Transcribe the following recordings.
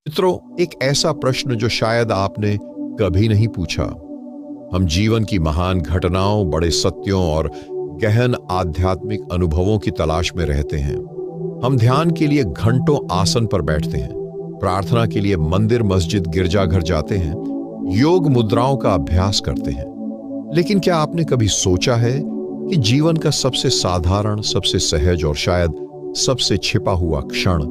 मित्रों, एक ऐसा प्रश्न जो शायद आपने कभी नहीं पूछा। हम जीवन की महान घटनाओं, बड़े सत्यों और गहन आध्यात्मिक अनुभवों की तलाश में रहते हैं। हम ध्यान के लिए घंटों आसन पर बैठते हैं, प्रार्थना के लिए मंदिर, मस्जिद, गिरजाघर जाते हैं, योग मुद्राओं का अभ्यास करते हैं। लेकिन क्या आपने कभी सोचा है कि जीवन का सबसे साधारण, सबसे सहज और शायद सबसे छिपा हुआ क्षण,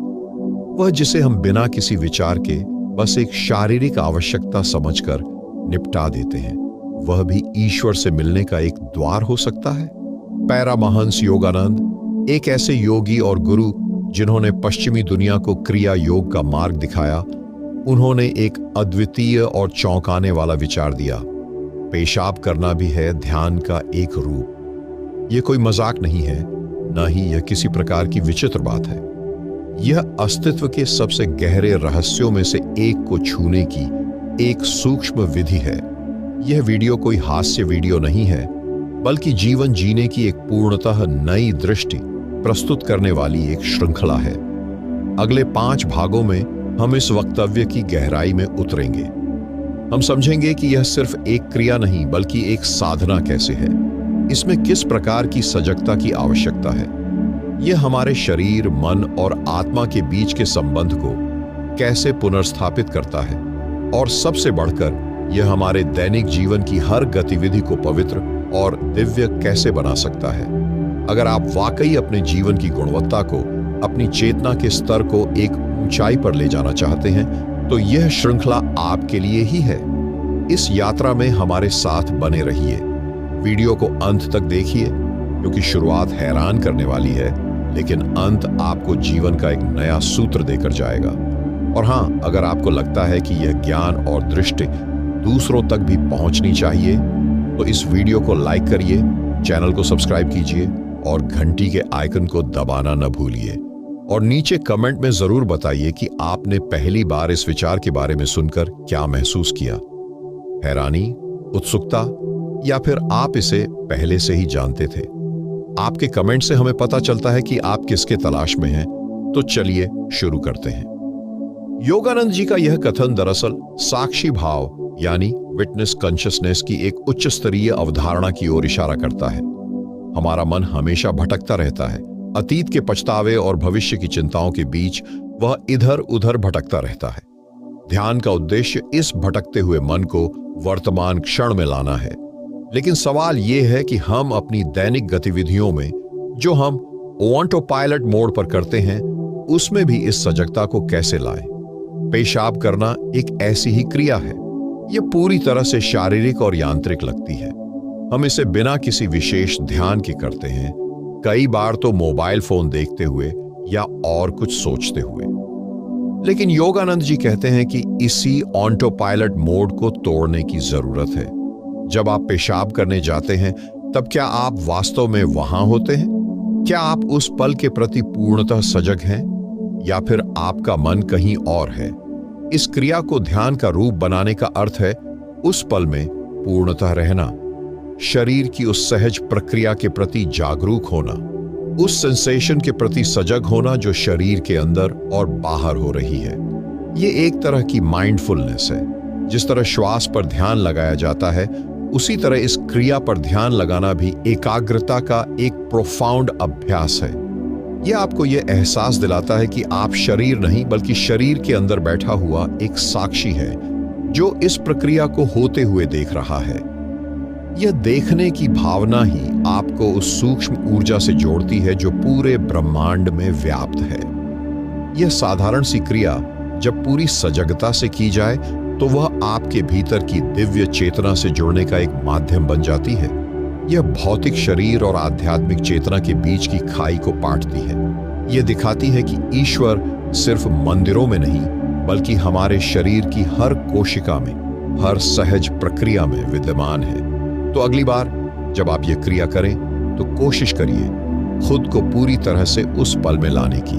वह जिसे हम बिना किसी विचार के बस एक शारीरिक आवश्यकता समझकर निपटा देते हैं, वह भी ईश्वर से मिलने का एक द्वार हो सकता है? पैरामहंस योगानंद, एक ऐसे योगी और गुरु जिन्होंने पश्चिमी दुनिया को क्रिया योग का मार्ग दिखाया, उन्होंने एक अद्वितीय और चौंकाने वाला विचार दिया। पेशाब करना भी है ध्यान का एक रूप। यह कोई मजाक नहीं है, न ही यह किसी प्रकार की विचित्र बात है। यह अस्तित्व के सबसे गहरे रहस्यों में से एक को छूने की एक सूक्ष्म विधि है। यह वीडियो कोई हास्य वीडियो नहीं है, बल्कि जीवन जीने की एक पूर्णतः नई दृष्टि प्रस्तुत करने वाली एक श्रृंखला है। अगले 5 भागों में हम इस वक्तव्य की गहराई में उतरेंगे। हम समझेंगे कि यह सिर्फ एक क्रिया नहीं, बल्कि एक साधना कैसे है, इसमें किस प्रकार की सजगता की आवश्यकता है, यह हमारे शरीर, मन और आत्मा के बीच के संबंध को कैसे पुनर्स्थापित करता है, और सबसे बढ़कर यह हमारे दैनिक जीवन की हर गतिविधि को पवित्र और दिव्य कैसे बना सकता है। अगर आप वाकई अपने जीवन की गुणवत्ता को, अपनी चेतना के स्तर को एक ऊंचाई पर ले जाना चाहते हैं, तो यह श्रृंखला आपके लिए ही है। इस यात्रा में हमारे साथ बने रहिए। वीडियो को अंत तक देखिए, क्योंकि शुरुआत हैरान करने वाली है, लेकिन अंत आपको जीवन का एक नया सूत्र देकर जाएगा। और हाँ, अगर आपको लगता है कि यह ज्ञान और दृष्टि दूसरों तक भी पहुंचनी चाहिए, तो इस वीडियो को लाइक करिए, चैनल को सब्सक्राइब कीजिए और घंटी के आइकन को दबाना न भूलिए। और नीचे कमेंट में जरूर बताइए कि आपने पहली बार इस विचार के बारे में सुनकर क्या महसूस किया। हैरानी, उत्सुकता, या फिर आप इसे पहले से ही जानते थे? आपके कमेंट से हमें पता चलता है कि आप किसके तलाश में हैं। तो चलिए शुरू करते हैं। योगानंद जी का यह कथन दरअसल साक्षी भाव यानी विटनेस कॉन्शियसनेस की एक उच्च स्तरीय अवधारणा की ओर इशारा करता है। हमारा मन हमेशा भटकता रहता है। अतीत के पछतावे और भविष्य की चिंताओं के बीच वह इधर उधर भटकता रहता है। ध्यान का उद्देश्य इस भटकते हुए मन को वर्तमान क्षण में लाना है। लेकिन सवाल यह है कि हम अपनी दैनिक गतिविधियों में जो हम ऑटो पायलट मोड पर करते हैं, उसमें भी इस सजगता को कैसे लाएं? पेशाब करना एक ऐसी ही क्रिया है। यह पूरी तरह से शारीरिक और यांत्रिक लगती है। हम इसे बिना किसी विशेष ध्यान के करते हैं, कई बार तो मोबाइल फोन देखते हुए या और कुछ सोचते हुए। लेकिन योगानंद जी कहते हैं कि इसी ऑटो पायलट मोड को तोड़ने की जरूरत है। जब आप पेशाब करने जाते हैं, तब क्या आप वास्तव में वहां होते हैं? क्या आप उस पल के प्रति पूर्णतः सजग हैं, या फिर आपका मन कहीं और है? इस क्रिया को ध्यान का रूप बनाने का अर्थ है उस पल में पूर्णतः रहना, शरीर की उस सहज प्रक्रिया के प्रति जागरूक होना, उस सेंसेशन के प्रति सजग होना जो शरीर के अंदर और बाहर हो रही है। ये एक तरह की माइंडफुलनेस है। जिस तरह श्वास पर ध्यान लगाया जाता है, उसी तरह इस क्रिया पर ध्यान लगाना भी एकाग्रता का एक प्रोफाउंड अभ्यास है। यह आपको यह एहसास दिलाता है कि आप शरीर नहीं, बल्कि शरीर के अंदर बैठा हुआ एक साक्षी है जो इस प्रक्रिया को होते हुए देख रहा है। यह देखने की भावना ही आपको उस सूक्ष्म ऊर्जा से जोड़ती है जो पूरे ब्रह्मांड में व्याप्त है। यह साधारण सी क्रिया जब पूरी सजगता से की जाए, तो वह आपके भीतर की दिव्य चेतना से जुड़ने का एक माध्यम बन जाती है। यह भौतिक शरीर और आध्यात्मिक चेतना के बीच की खाई को पाटती है। यह दिखाती है कि ईश्वर सिर्फ मंदिरों में नहीं, बल्कि हमारे शरीर की हर कोशिका में, हर सहज प्रक्रिया में विद्यमान है। तो अगली बार जब आप यह क्रिया करें, तो कोशिश करिए खुद को पूरी तरह से उस पल में लाने की।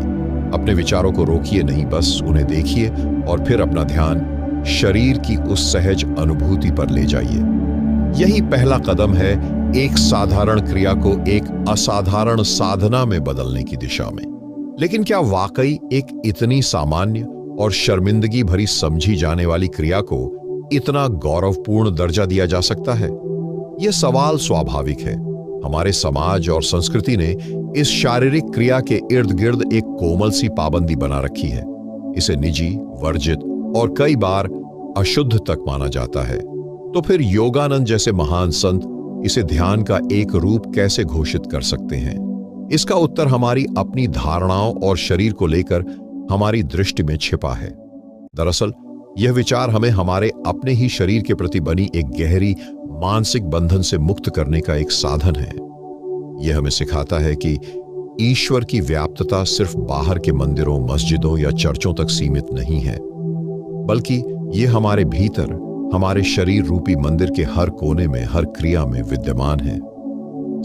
अपने विचारों को रोकिए नहीं, बस उन्हें देखिए और फिर अपना ध्यान शरीर की उस सहज अनुभूति पर ले जाइए। यही पहला कदम है एक साधारण क्रिया को एक असाधारण साधना में बदलने की दिशा में। लेकिन क्या वाकई एक इतनी सामान्य और शर्मिंदगी भरी समझी जाने वाली क्रिया को इतना गौरवपूर्ण दर्जा दिया जा सकता है? यह सवाल स्वाभाविक है। हमारे समाज और संस्कृति ने इस शारीरिक क्रिया के इर्द गिर्द एक कोमल सी पाबंदी बना रखी है। इसे निजी, वर्जित और कई बार अशुद्ध तक माना जाता है। तो फिर योगानंद जैसे महान संत इसे ध्यान का एक रूप कैसे घोषित कर सकते हैं? इसका उत्तर हमारी अपनी धारणाओं और शरीर को लेकर हमारी दृष्टि में छिपा है। दरअसल यह विचार हमें हमारे अपने ही शरीर के प्रति बनी एक गहरी मानसिक बंधन से मुक्त करने का एक साधन है। यह हमें सिखाता है कि ईश्वर की व्याप्तता सिर्फ बाहर के मंदिरों, मस्जिदों या चर्चों तक सीमित नहीं है, बल्कि यह हमारे भीतर, हमारे शरीर रूपी मंदिर के हर कोने में, हर क्रिया में विद्यमान है।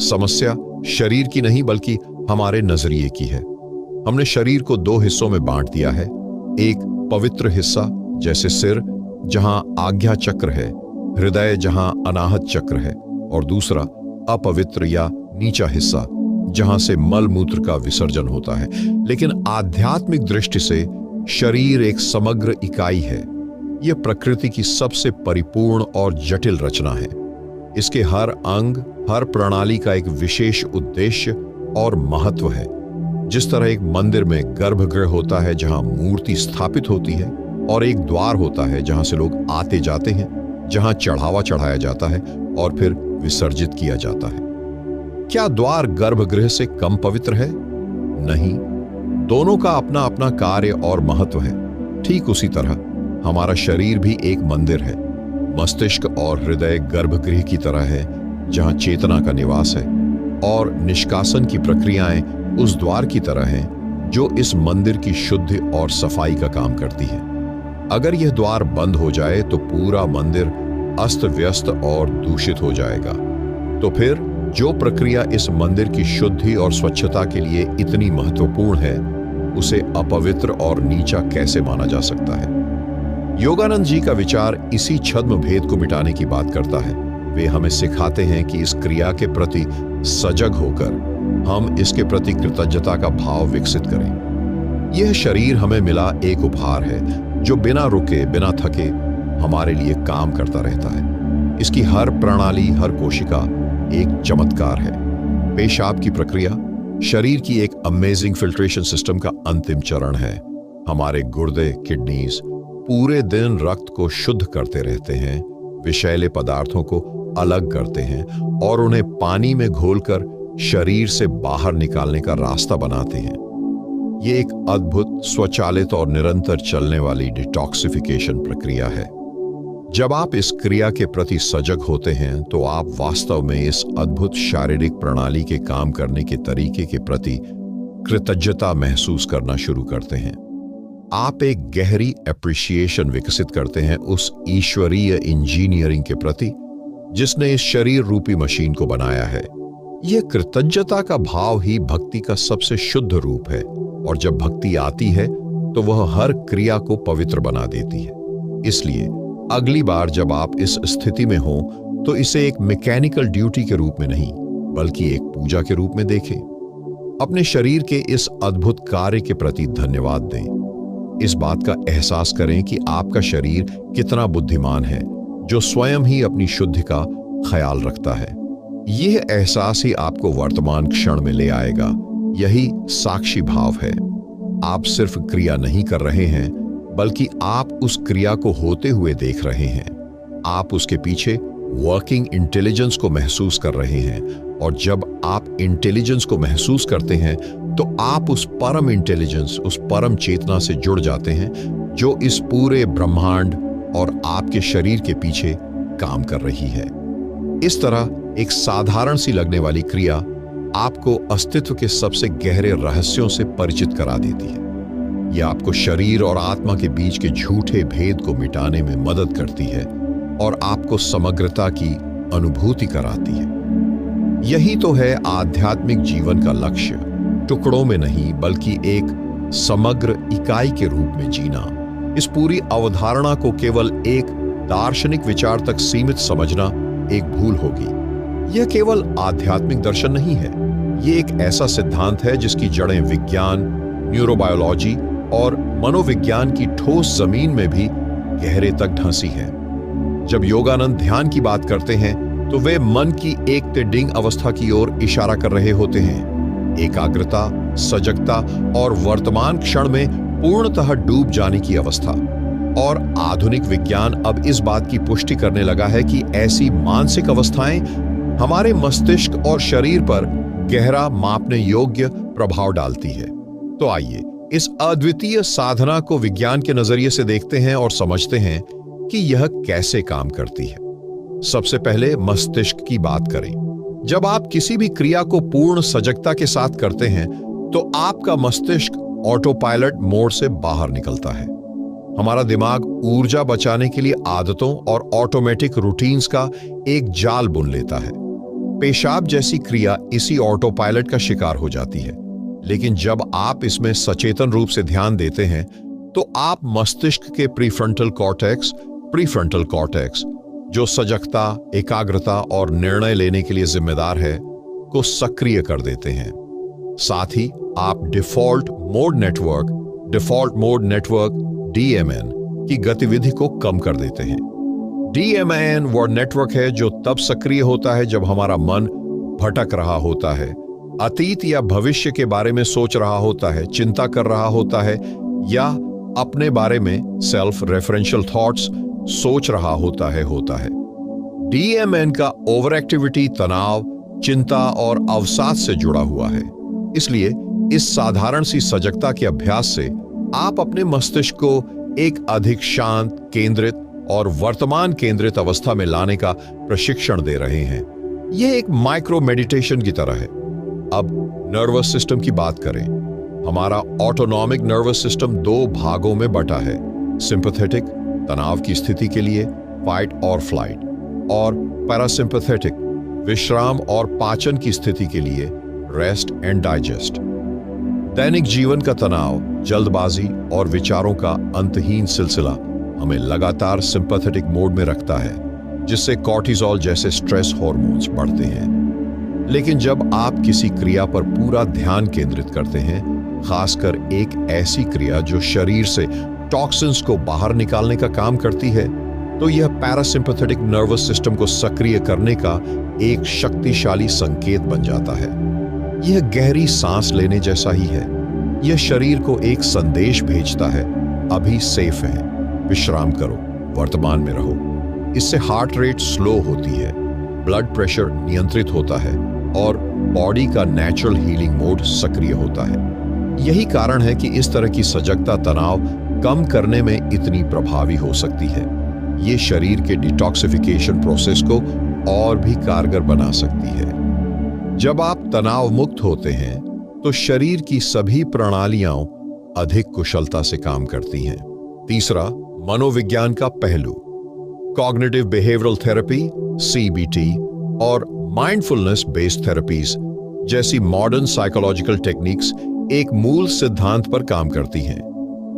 समस्या शरीर की नहीं बल्कि हमारे नजरिए की है। हमने शरीर को दो हिस्सों में बांट दिया है। एक पवित्र हिस्सा जैसे सिर, जहां आज्ञा चक्र है, हृदय जहां अनाहत चक्र है, और दूसरा अपवित्र या नीचा हिस्सा जहां से मल मूत्र का विसर्जन होता है। लेकिन आध्यात्मिक दृष्टि से शरीर एक समग्र इकाई है। यह प्रकृति की सबसे परिपूर्ण और जटिल रचना है। इसके हर अंग, हर प्रणाली का एक विशेष उद्देश्य और महत्व है। जिस तरह एक मंदिर में गर्भगृह होता है जहां मूर्ति स्थापित होती है, और एक द्वार होता है जहां से लोग आते जाते हैं, जहां चढ़ावा चढ़ाया जाता है और फिर विसर्जित किया जाता है। क्या द्वार गर्भगृह से कम पवित्र है? नहीं, दोनों का अपना अपना कार्य और महत्व है। ठीक उसी तरह हमारा शरीर भी एक मंदिर है। मस्तिष्क और हृदय गर्भगृह की तरह है जहां चेतना का निवास है, और निष्कासन की प्रक्रियाएं उस द्वार की तरह हैं जो इस मंदिर की शुद्धि और सफाई का काम करती है। अगर यह द्वार बंद हो जाए तो पूरा मंदिर अस्त व्यस्त और दूषित हो जाएगा। तो फिर जो प्रक्रिया इस मंदिर की शुद्धि और स्वच्छता के लिए इतनी महत्वपूर्ण है, उसे अपवित्र और नीचा कैसे माना जा सकता है? योगानंद जी का विचार इसी छद्म भेद को मिटाने की बात करता है। वे हमें सिखाते हैं कि इस क्रिया के प्रति सजग होकर हम इसके प्रति कृतज्ञता का भाव विकसित करें। यह शरीर हमें मिला एक उपहार है जो बिना रुके, बिना थके हमारे लिए काम करता रहता है। इसकी हर प्रणाली, हर कोशिका एक चमत्कार है। पेशाब की प्रक्रिया शरीर की एक अमेजिंग फिल्ट्रेशन सिस्टम का अंतिम चरण है। हमारे गुर्दे, किडनीज पूरे दिन रक्त को शुद्ध करते रहते हैं, विषैले पदार्थों को अलग करते हैं और उन्हें पानी में घोलकर शरीर से बाहर निकालने का रास्ता बनाते हैं। ये एक अद्भुत, स्वचालित और निरंतर चलने वाली डिटॉक्सिफिकेशन प्रक्रिया है। जब आप इस क्रिया के प्रति सजग होते हैं तो आप वास्तव में इस अद्भुत शारीरिक प्रणाली के काम करने के तरीके के प्रति कृतज्ञता महसूस करना शुरू करते हैं। आप एक गहरी एप्रिसिएशन विकसित करते हैं उस ईश्वरीय इंजीनियरिंग के प्रति जिसने इस शरीर रूपी मशीन को बनाया है। यह कृतज्ञता का भाव ही भक्ति का सबसे शुद्ध रूप है, और जब भक्ति आती है तो वह हर क्रिया को पवित्र बना देती है। इसलिए अगली बार जब आप इस स्थिति में हो तो इसे एक मैकेनिकल ड्यूटी के रूप में नहीं बल्कि एक पूजा के रूप में देखें। अपने शरीर के इस अद्भुत कार्य के प्रति धन्यवाद दें। इस बात का एहसास करें कि आपका शरीर कितना बुद्धिमान है जो स्वयं ही अपनी शुद्धि का ख्याल रखता है। यह एहसास ही आपको वर्तमान क्षण में ले आएगा। यही साक्षी भाव है। आप सिर्फ क्रिया नहीं कर रहे हैं बल्कि आप उस क्रिया को होते हुए देख रहे हैं। आप उसके पीछे वर्किंग इंटेलिजेंस को महसूस कर रहे हैं, और जब आप इंटेलिजेंस को महसूस करते हैं तो आप उस परम इंटेलिजेंस, उस परम चेतना से जुड़ जाते हैं जो इस पूरे ब्रह्मांड और आपके शरीर के पीछे काम कर रही है। इस तरह एक साधारण सी लगने वाली क्रिया आपको अस्तित्व के सबसे गहरे रहस्यों से परिचित करा देती है। यह आपको शरीर और आत्मा के बीच के झूठे भेद को मिटाने में मदद करती है और आपको समग्रता की अनुभूति कराती है। यही तो है आध्यात्मिक जीवन का लक्ष्य, टुकड़ों में नहीं बल्कि एक समग्र इकाई के रूप में जीना। इस पूरी अवधारणा को केवल एक दार्शनिक विचार तक सीमित समझना एक भूल होगी। यह केवल आध्यात्मिक दर्शन नहीं है, यह एक ऐसा सिद्धांत है जिसकी जड़ें विज्ञान, न्यूरोबायोलॉजी और मनोविज्ञान की ठोस जमीन में भी गहरे तक धंसी है। जब योगानंद ध्यान की बात करते हैं तो वे मन की एक टिडिंग अवस्था की ओर इशारा कर रहे होते हैं। एकाग्रता, सजगता और वर्तमान क्षण में पूर्णतः डूब जाने की अवस्था। और आधुनिक विज्ञान अब इस बात की पुष्टि करने लगा है कि ऐसी मानसिक अवस्थाएं हमारे मस्तिष्क और शरीर पर गहरा मापने योग्य प्रभाव डालती है। तो आइए इस अद्वितीय साधना को विज्ञान के नजरिए से देखते हैं और समझते हैं कि यह कैसे काम करती है। सबसे पहले मस्तिष्क की बात करें। जब आप किसी भी क्रिया को पूर्ण सजगता के साथ करते हैं तो आपका मस्तिष्क ऑटो पायलट मोड से बाहर निकलता है। हमारा दिमाग ऊर्जा बचाने के लिए आदतों और ऑटोमेटिक रूटीन्स का एक जाल बुन लेता है। पेशाब जैसी क्रिया इसी ऑटो पायलट का शिकार हो जाती है। लेकिन जब आप इसमें सचेतन रूप से ध्यान देते हैं तो आप मस्तिष्क के प्रीफ्रंटल कॉर्टेक्स जो सजगता, एकाग्रता और निर्णय लेने के लिए जिम्मेदार है, को सक्रिय कर देते हैं। साथ ही आप डिफॉल्ट मोड नेटवर्क DMN की गतिविधि को कम कर देते हैं। DMN वो नेटवर्क है जो तब सक्रिय होता है जब हमारा मन भटक रहा होता है, अतीत या भविष्य के बारे में सोच रहा होता है, चिंता कर रहा होता है या अपने बारे में सेल्फ रेफरेंशियल थॉट्स सोच रहा होता है। DMN का ओवर एक्टिविटी तनाव, चिंता और अवसाद से जुड़ा हुआ है। इसलिए इस साधारण सी सजगता के अभ्यास से आप अपने मस्तिष्क को एक अधिक शांत, केंद्रित और वर्तमान केंद्रित अवस्था में लाने का प्रशिक्षण दे रहे हैं। यह एक माइक्रो मेडिटेशन की तरह है। अब नर्वस सिस्टम की बात करें। हमारा ऑटोनॉमिक नर्वस सिस्टम 2 भागों में बटा है। सिंपैथेटिक तनाव की स्थिति के लिए, फाइट और फ्लाइट, और पैरासिम्पैथेटिक विश्राम और पाचन की स्थिति के लिए, रेस्ट एंड डाइजेस्ट। दैनिक जीवन का तनाव, जल्दबाजी और विचारों का अंतहीन सिलसिला हमें लगातार सिंपैथेटिक मोड में रखता है, जिससे कॉर्टिसोल जैसे स्ट्रेस हार्मोन्स बढ़ते हैं। लेकिन जब आप किसी क्रिया पर पूरा ध्यान केंद्रित करते हैं, खासकर एक ऐसी क्रिया जो शरीर से टॉक्सिन्स को बाहर निकालने का काम करती है, तो यह पैरासिम्पैथेटिक नर्वस सिस्टम को सक्रिय करने का एक शक्तिशाली संकेत बन जाता है। यह गहरी सांस लेने जैसा ही है। यह शरीर को एक संदेश भेजता है, अभी सेफ है, विश्राम करो, वर्तमान में रहो। इससे हार्ट रेट स्लो होती है, ब्लड प्रेशर नियंत्रित होता है और बॉडी का नेचुरल हीलिंग मोड सक्रिय होता है। यही कारण है कि इस तरह की सजगता तनाव कम करने में इतनी प्रभावी हो सकती है। ये शरीर के डिटॉक्सिफिकेशन प्रोसेस को और भी कारगर बना सकती है। जब आप तनाव मुक्त होते हैं तो शरीर की सभी प्रणालियां अधिक कुशलता से काम करती हैं। तीसरा, मनोविज्ञान का पहलू। कॉग्निटिव बिहेवियरल थेरेपी, CBT और माइंडफुलनेस बेस्ड थेरेपीज जैसी मॉडर्न साइकोलॉजिकल टेक्निक्स एक मूल सिद्धांत पर काम करती हैं।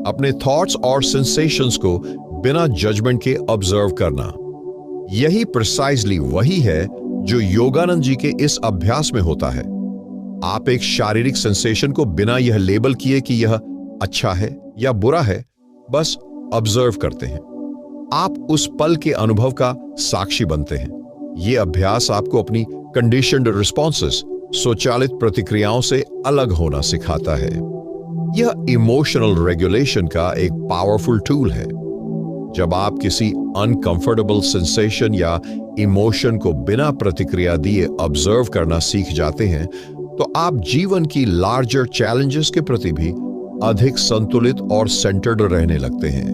अपने थॉट्स और सेंसेशंस को बिना जजमेंट के ऑब्जर्व करना। यही प्रिसाइजली वही है जो योगानंद जी के इस अभ्यास में होता है। आप एक शारीरिक सेंसेशन को बिना यह लेबल किए कि यह अच्छा है या बुरा है, बस ऑब्जर्व करते हैं। आप उस पल के अनुभव का साक्षी बनते हैं। यह अभ्यास आपको अपनी कंडीशन्ड रिस्पॉन्सेस, स्वचालित प्रतिक्रियाओं से अलग होना सिखाता है। यह इमोशनल रेगुलेशन का एक पावरफुल टूल है। जब आप किसी अनकंफर्टेबल सेंसेशन या इमोशन को बिना प्रतिक्रिया दिए ऑब्जर्व करना सीख जाते हैं, तो आप जीवन की लार्जर चैलेंजेस के प्रति भी अधिक संतुलित और सेंटर्ड रहने लगते हैं।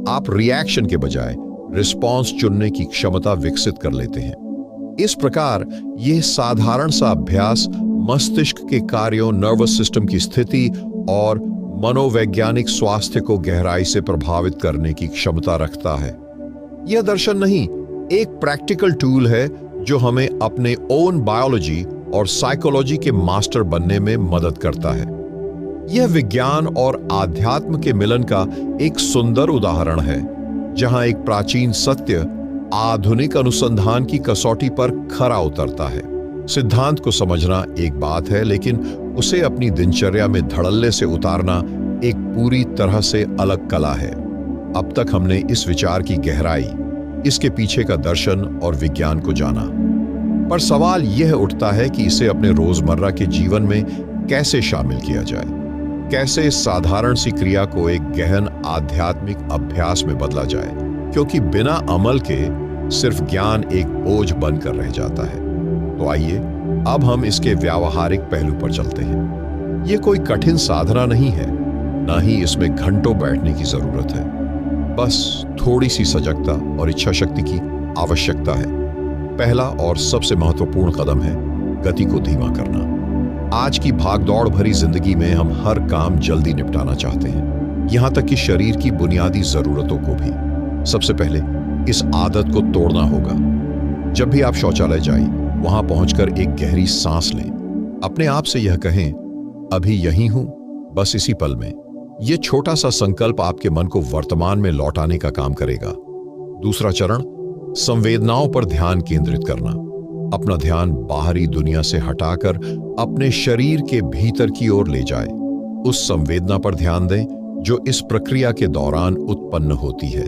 आप रिएक्शन के बजाय रिस्पॉन्स चुनने की क्षमता विकसित कर लेते हैं। इस प्रकार यह साधारण सा अभ्यास मस्तिष्क के कार्यों, नर्वस सिस्टम की स्थिति और मनोवैज्ञानिक स्वास्थ्य को गहराई से प्रभावित करने की क्षमता रखता है। यह दर्शन नहीं, एक प्रैक्टिकल टूल है जो हमें अपने ओन बायोलॉजी और साइकोलॉजी के मास्टर बनने में मदद करता है। यह विज्ञान और आध्यात्म के मिलन का एक सुंदर उदाहरण है, जहां एक प्राचीन सत्य आधुनिक अनुसंधान की कसौटी पर खरा उतरता है। सिद्धांत को समझना एक बात है, लेकिन उसे अपनी दिनचर्या में धड़ल्ले से उतारना एक पूरी तरह से अलग कला है। अब तक हमने इस विचार की गहराई, इसके पीछे का दर्शन और विज्ञान को जाना, पर सवाल यह उठता है कि इसे अपने रोजमर्रा के जीवन में कैसे शामिल किया जाए, कैसे इस साधारण सी क्रिया को एक गहन आध्यात्मिक अभ्यास में बदला जाए, क्योंकि बिना अमल के सिर्फ ज्ञान एक बोझ बनकर रह जाता है। तो आइए अब हम इसके व्यावहारिक पहलू पर चलते हैं। यह कोई कठिन साधना नहीं है, ना ही इसमें घंटों बैठने की जरूरत है। बस थोड़ी सी सजगता और इच्छा शक्ति की आवश्यकता है। पहला और सबसे महत्वपूर्ण कदम है गति को धीमा करना। आज की भागदौड़ भरी जिंदगी में हम हर काम जल्दी निपटाना चाहते हैं, यहां तक कि शरीर की बुनियादी जरूरतों को भी। सबसे पहले इस आदत को तोड़ना होगा। जब भी आप शौचालय जाएं, वहां पहुंचकर एक गहरी सांस लें। अपने आप से यह कहें, अभी यहीं हूं, बस इसी पल में। यह छोटा सा संकल्प आपके मन को वर्तमान में लौटाने का काम करेगा। दूसरा चरण, संवेदनाओं पर ध्यान केंद्रित करना। अपना ध्यान बाहरी दुनिया से हटाकर अपने शरीर के भीतर की ओर ले जाए। उस संवेदना पर ध्यान दें जो इस प्रक्रिया के दौरान उत्पन्न होती है।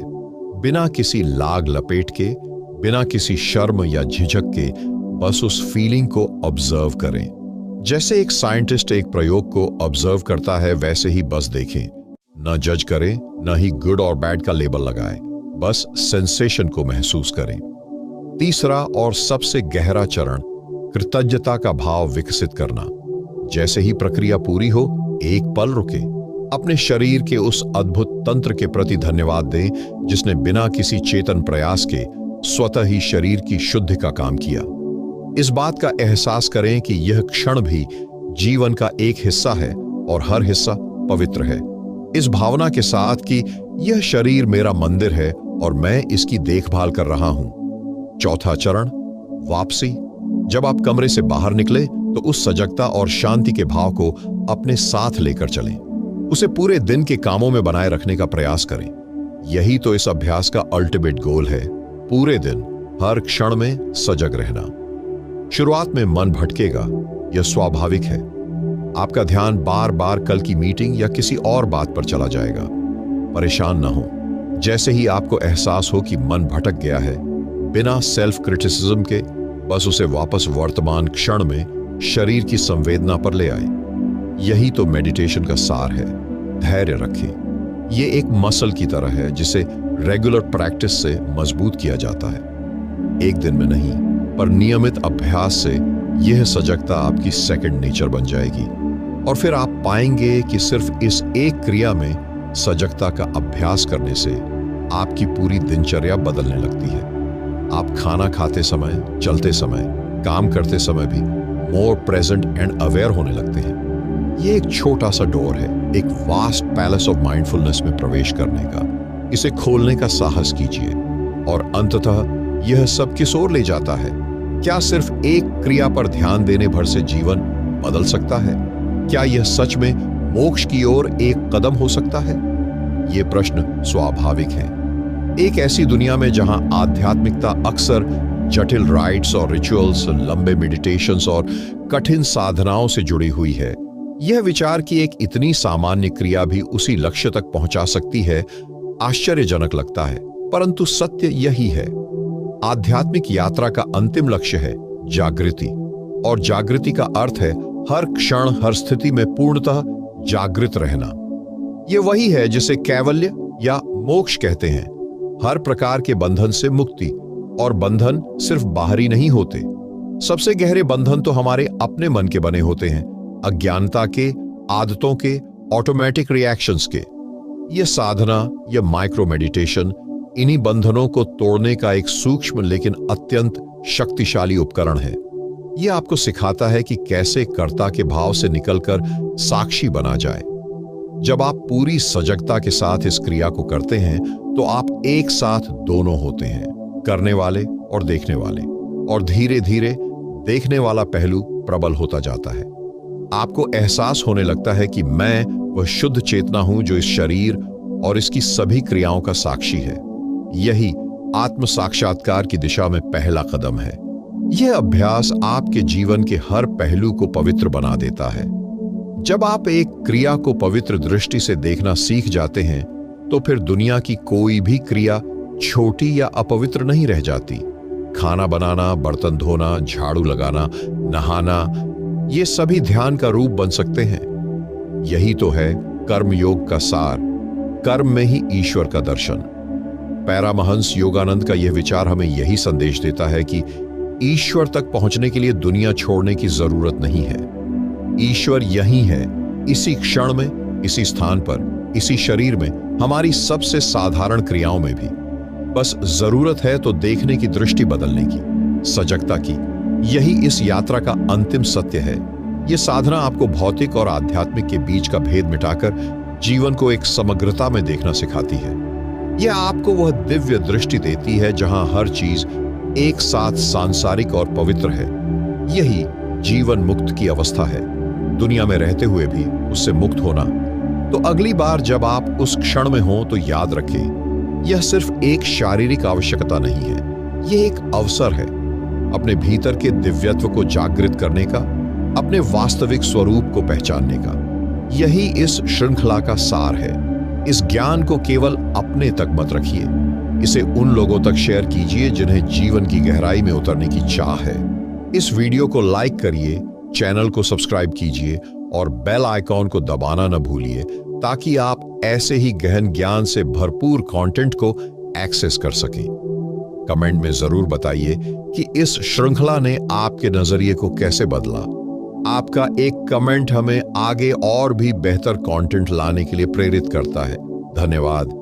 बिना किसी लाग लपेट के, बिना किसी शर्म या झिझक के, बस उस फीलिंग को ऑब्जर्व करें। जैसे एक साइंटिस्ट एक प्रयोग को ऑब्जर्व करता है, वैसे ही बस देखें। न जज करें, न ही गुड और बैड का लेबल लगाएं, बस सेंसेशन को महसूस करें। तीसरा और सबसे गहरा चरण, कृतज्ञता का भाव विकसित करना। जैसे ही प्रक्रिया पूरी हो, एक पल रुके, अपने शरीर के उस अद्भुत तंत्र के प्रति धन्यवाद दें जिसने बिना किसी चेतन प्रयास के स्वतः ही शरीर की शुद्धि का काम किया। इस बात का एहसास करें कि यह क्षण भी जीवन का एक हिस्सा है और हर हिस्सा पवित्र है। इस भावना के साथ कि यह शरीर मेरा मंदिर है और मैं इसकी देखभाल कर रहा हूं। चौथा चरण, वापसी। जब आप कमरे से बाहर निकले तो उस सजगता और शांति के भाव को अपने साथ लेकर चलें। उसे पूरे दिन के कामों में बनाए रखने का प्रयास करें। यही तो इस अभ्यास का अल्टीमेट गोल है, पूरे दिन हर क्षण में सजग रहना। शुरुआत में मन भटकेगा, यह स्वाभाविक है। आपका ध्यान बार बार कल की मीटिंग या किसी और बात पर चला जाएगा। परेशान न हो। जैसे ही आपको एहसास हो कि मन भटक गया है, बिना सेल्फ क्रिटिसिज्म के बस उसे वापस वर्तमान क्षण में शरीर की संवेदना पर ले आए। यही तो मेडिटेशन का सार है। धैर्य रखें। यह एक मसल की तरह है जिसे रेगुलर प्रैक्टिस से मजबूत किया जाता है। एक दिन में नहीं, पर नियमित अभ्यास से यह सजगता आपकी सेकंड नेचर बन जाएगी और फिर आप पाएंगे कि सिर्फ इस एक क्रिया में सजगता का अभ्यास करने से आपकी पूरी दिनचर्या बदलने लगती है। आप खाना खाते समय, चलते समय, काम करते समय भी मोर प्रेजेंट एंड अवेयर होने लगते हैं। यह एक छोटा सा डोर है, एक वास्ट पैलेस ऑफ माइंडफुलनेस में प्रवेश करने का। इसे खोलने का साहस कीजिए और अंततः यह सब किस ओर ले जाता है? क्या सिर्फ एक क्रिया पर ध्यान देने भर से जीवन बदल सकता है? क्या यह सच में मोक्ष की ओर एक कदम हो सकता है? ये प्रश्न स्वाभाविक है। एक ऐसी दुनिया में जहां आध्यात्मिकता अक्सर जटिल राइट्स और रिचुअल्स, लंबे मेडिटेशंस और कठिन साधनाओं से जुड़ी हुई है, यह विचार की एक इतनी सामान्य क्रिया भी उसी लक्ष्य तक पहुंचा सकती है, आश्चर्यजनक लगता है। परंतु सत्य यही है, आध्यात्मिक यात्रा का अंतिम लक्ष्य है जागृति, और जागृति का अर्थ है हर क्षण, हर स्थिति में पूर्णतः जागृत रहना। यह वही है जिसे कैवल्य या मोक्ष कहते हैं। हर प्रकार के बंधन से मुक्ति, और बंधन सिर्फ बाहरी नहीं होते। सबसे गहरे बंधन तो हमारे अपने मन के बने होते हैं, अज्ञानता के, आदतों के, ऑटोमेटिक रिएक्शंस के। यह साधना, यह माइक्रो मेडिटेशन इन्हीं बंधनों को तोड़ने का एक सूक्ष्म लेकिन अत्यंत शक्तिशाली उपकरण है। यह आपको सिखाता है कि कैसे कर्ता के भाव से निकलकर साक्षी बना जाए। जब आप पूरी सजगता के साथ इस क्रिया को करते हैं तो आप एक साथ दोनों होते हैं, करने वाले और देखने वाले, और धीरे धीरे देखने वाला पहलू प्रबल होता जाता है। आपको एहसास होने लगता है कि मैं वह शुद्ध चेतना हूं जो इस शरीर और इसकी सभी क्रियाओं का साक्षी है। यही आत्म साक्षात्कार की दिशा में पहला कदम है। यह अभ्यास आपके जीवन के हर पहलू को पवित्र बना देता है। जब आप एक क्रिया को पवित्र दृष्टि से देखना सीख जाते हैं तो फिर दुनिया की कोई भी क्रिया छोटी या अपवित्र नहीं रह जाती। खाना बनाना, बर्तन धोना, झाड़ू लगाना, नहाना, ये सभी ध्यान का रूप बन सकते हैं। यही तो है कर्मयोग का सार, कर्म में ही ईश्वर का दर्शन। पैरामहंस योगानंद का यह विचार हमें यही संदेश देता है कि ईश्वर तक पहुंचने के लिए दुनिया छोड़ने की जरूरत नहीं है। ईश्वर यहीं है, इसी क्षण में, इसी स्थान पर, इसी शरीर में, हमारी सबसे साधारण क्रियाओं में भी। बस जरूरत है तो देखने की दृष्टि बदलने की, सजगता की। यही इस यात्रा का अंतिम सत्य है। यह साधना आपको भौतिक और आध्यात्मिक के बीच का भेद मिटाकर जीवन को एक समग्रता में देखना सिखाती है। यह आपको वह दिव्य दृष्टि देती है जहां हर चीज एक साथ सांसारिक और पवित्र है। यही जीवन मुक्त की अवस्था है, दुनिया में रहते हुए भी उससे मुक्त होना। तो अगली बार जब आप उस क्षण में हो तो याद रखें, यह सिर्फ एक शारीरिक आवश्यकता नहीं है, यह एक अवसर है अपने भीतर के दिव्यत्व को जागृत करने का, अपने वास्तविक स्वरूप को पहचानने का। यही इस श्रृंखला का सार है। इस ज्ञान को केवल अपने तक मत रखिए, इसे उन लोगों तक शेयर कीजिए जिन्हें जीवन की गहराई में उतरने की चाह है। इस वीडियो को लाइक करिए, चैनल को सब्सक्राइब कीजिए और बेल आइकॉन को दबाना न भूलिए ताकि आप ऐसे ही गहन ज्ञान से भरपूर कंटेंट को एक्सेस कर सकें। कमेंट में जरूर बताइए कि इस श्रृंखला ने आपके नजरिए को कैसे बदला। आपका एक कमेंट हमें आगे और भी बेहतर कंटेंट लाने के लिए प्रेरित करता है। धन्यवाद।